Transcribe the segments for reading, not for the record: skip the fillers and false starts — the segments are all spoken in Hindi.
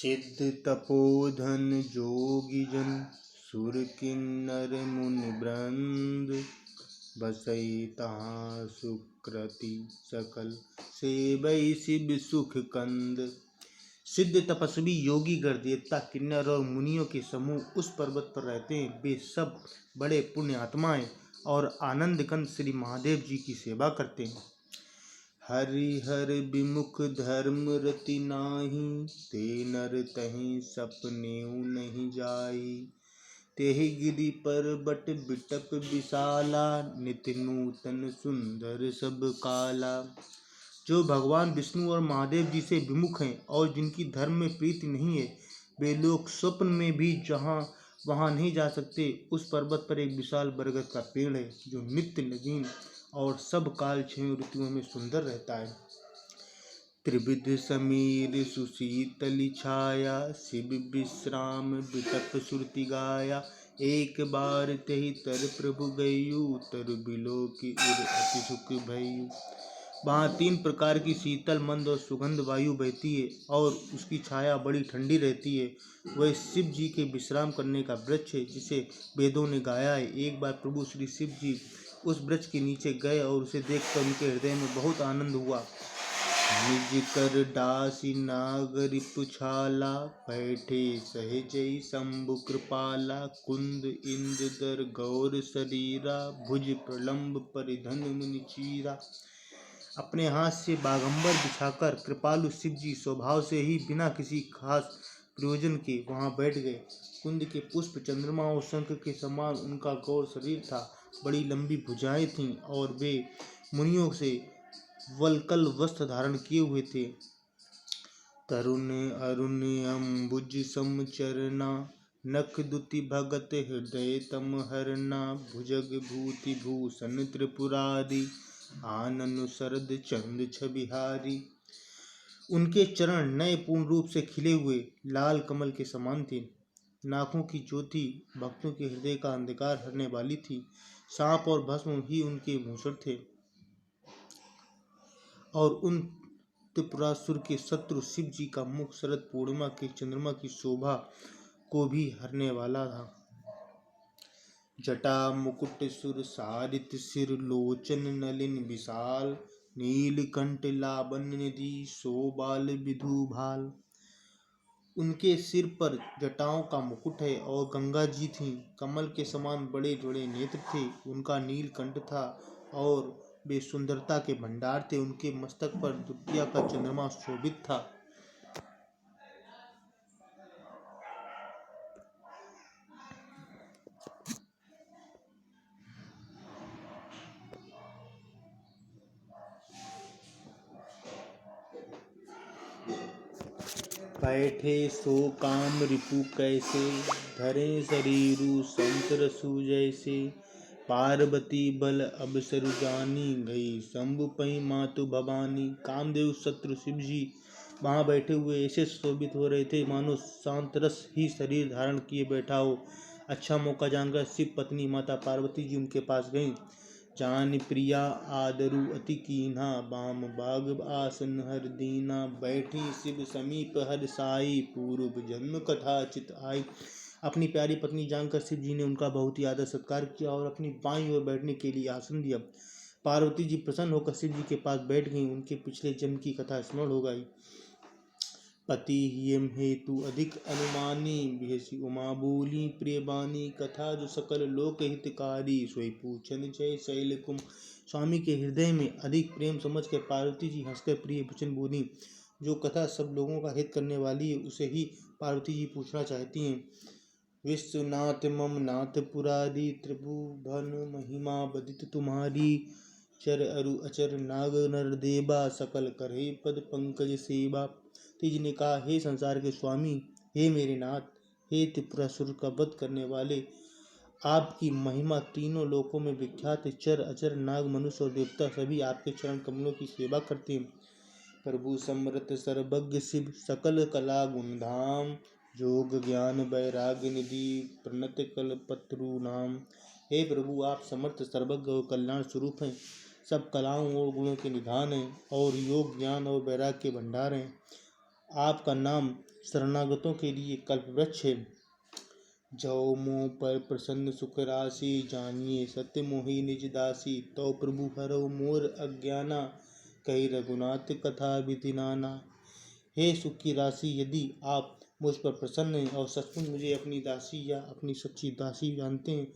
सिद्ध तपोधन जोगी जन सुर किन्नर मुनि वृंद बसई तहाँ सुकृति सकल सेवई शिव सुख कंद। सिद्ध तपस्वी योगी गण देवता किन्नर और मुनियों के समूह उस पर्वत पर रहते हैं। वे सब बड़े पुण्य आत्माएं और आनंद कंद श्री महादेव जी की सेवा करते हैं। हरिहर विमुख धर्म रति नाही, ते नर तहि सपनेउ नहीं जाई। तेहि गिरि पर्वत बिटप विशाला, नित्य नूतन सुंदर सब काला। जो भगवान विष्णु और महादेव जी से विमुख हैं और जिनकी धर्म में प्रीति नहीं है, वे लोग स्वप्न में भी वहाँ नहीं जा सकते। उस पर्वत पर एक विशाल बरगद का पेड़ है जो नित्य नवीन और सब काल 6 ऋतुओं में सुंदर रहता है। त्रिविध समीर सुशीतली छाया, शिव विश्राम बिटप सुरति गाया। एक बार तेहि तर प्रभु गयु, तर बिलो की उर अति सुख भयु। वहाँ 3 प्रकार की शीतल मंद और सुगंध वायु बहती है और उसकी छाया बड़ी ठंडी रहती है। वह शिव जी के विश्राम करने का वृक्ष है जिसे वेदों ने गाया है। एक बार प्रभु श्री शिव जी उस वृक्ष के नीचे गए और उसे देखकर उनके हृदय में बहुत आनंद हुआ। निज कर दासी नागरि पुछाला, बैठे सहजई शंभु कृपाला। कुंद इंद्र दर गौर शरीरा, भुज प्रलंब परिधन मुनि चीरा। अपने हाथ से बागंबर बिछाकर कृपालु शिव जी स्वभाव से ही बिना किसी खास प्रयोजन के वहां बैठ गए। कुंद के पुष्प चंद्रमा और शंख के समान उनका गौर शरीर था। बड़ी लंबी भुजाएं थीं और वे मुनियों से वलकल वस्त्र धारण किए हुए थे। तरुण अरुण अम्बुज समचरना, नख दुति भगत हृदय तम हरना। भुजग भूति भूषण त्रिपुरारी, आनन शरद चंद छबिहारी। उनके चरण नए पूर्ण रूप से खिले हुए लाल कमल के समान थे। नाकों की ज्योति भक्तों के हृदय का अंधकार हरने वाली थी। सांप और भस्म ही उनके भूषण थे और उन त्रिपुरासुर के शत्रु शिव जी का मुख शरद पूर्णिमा के चंद्रमा की शोभा को भी हरने वाला था। जटा मुकुट सुर सारित सिर, लोचन नलिन विशाल। नीलकंठ लावण्य निधि, शोभाल विधु भाल। उनके सिर पर जटाओं का मुकुट है और गंगा जी थीं। कमल के समान बड़े बड़े नेत्र थे। उनका नीलकंठ था और वे सुंदरता के भंडार थे। उनके मस्तक पर द्वितीया का चंद्रमा शोभित था। बैठे सो काम रिपु कैसे, धरे शरीरु संत रसु जैसे। पार्वती बल अबसरु जानी, गई शंभु पई मातु भवानी। कामदेव शत्रु शिव जी वहाँ बैठे हुए ऐसे शोभित हो रहे थे मानो शांत रस ही शरीर धारण किए बैठा हो। अच्छा मौका जानकर शिव पत्नी माता पार्वती जी उनके पास गईं। जान प्रिया आदरु अति कीन्हा, बाम बाग आसन हर दीना। बैठी शिव समीप हर साई, पूर्व जन्म कथा चित आई। अपनी प्यारी पत्नी जानकर शिव जी ने उनका बहुत ही आदर सत्कार किया और अपनी बाईं ओर बैठने के लिए आसन दिया। पार्वती जी प्रसन्न होकर शिव जी के पास बैठ गईं। उनके पिछले जन्म की कथा स्मरण हो गई। पति यम हेतु अधिक अनुमानी, बिहसी उमा बोली प्रिय बानी। कथा जो सकल लोक हितकारी, सोई पूछन जय शैल कुम। स्वामी के हृदय में अधिक प्रेम समझ कर पार्वती जी हंसकर प्रिय वचन बोली। जो कथा सब लोगों का हित करने वाली है उसे ही पार्वती जी पूछना चाहती हैं। विश्वनाथ मम नाथ पुरारी, त्रिभुवन महिमा बदित तुम्हारी। चर अरु अचर नाग नर देवा, सकल करहि पद पंकज सेवा। तीज ने कहा, हे संसार के स्वामी, हे मेरे नाथ, हे त्रिपुरासुर का वध करने वाले, आपकी महिमा तीनों लोकों में विख्यात है। चर अचर नाग मनुष्य और देवता सभी आपके चरण कमलों की सेवा करते हैं। प्रभु समर्थ सर्वज्ञ शिव, सकल कला गुण धाम। जोग ज्ञान वैराग्य निधि, प्रणत कल्पतरु नाम। हे प्रभु, आप समर्थ सर्वज्ञ और कल्याण स्वरूप हैं, सब कलाओं और गुणों के निधान हैं और योग ज्ञान और वैराग्य के भंडार हैं। आपका नाम शरणागतों के लिए कल्पवृक्ष है। जौ मोह पर प्रसन्न सुख राशि, जानिए सत्य मोहि निज दासी। तो प्रभु हरौ मोर अज्ञाना, कही रघुनाथ कथा विधि नाना। हे सुख की राशि, यदि आप मुझ पर प्रसन्न हैं और सचमुच मुझे अपनी दासी या अपनी सच्ची दासी जानते हैं,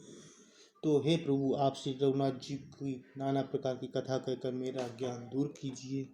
तो हे प्रभु आप श्री रघुनाथ जी की नाना प्रकार की कथा कहकर मेरा ज्ञान दूर कीजिए।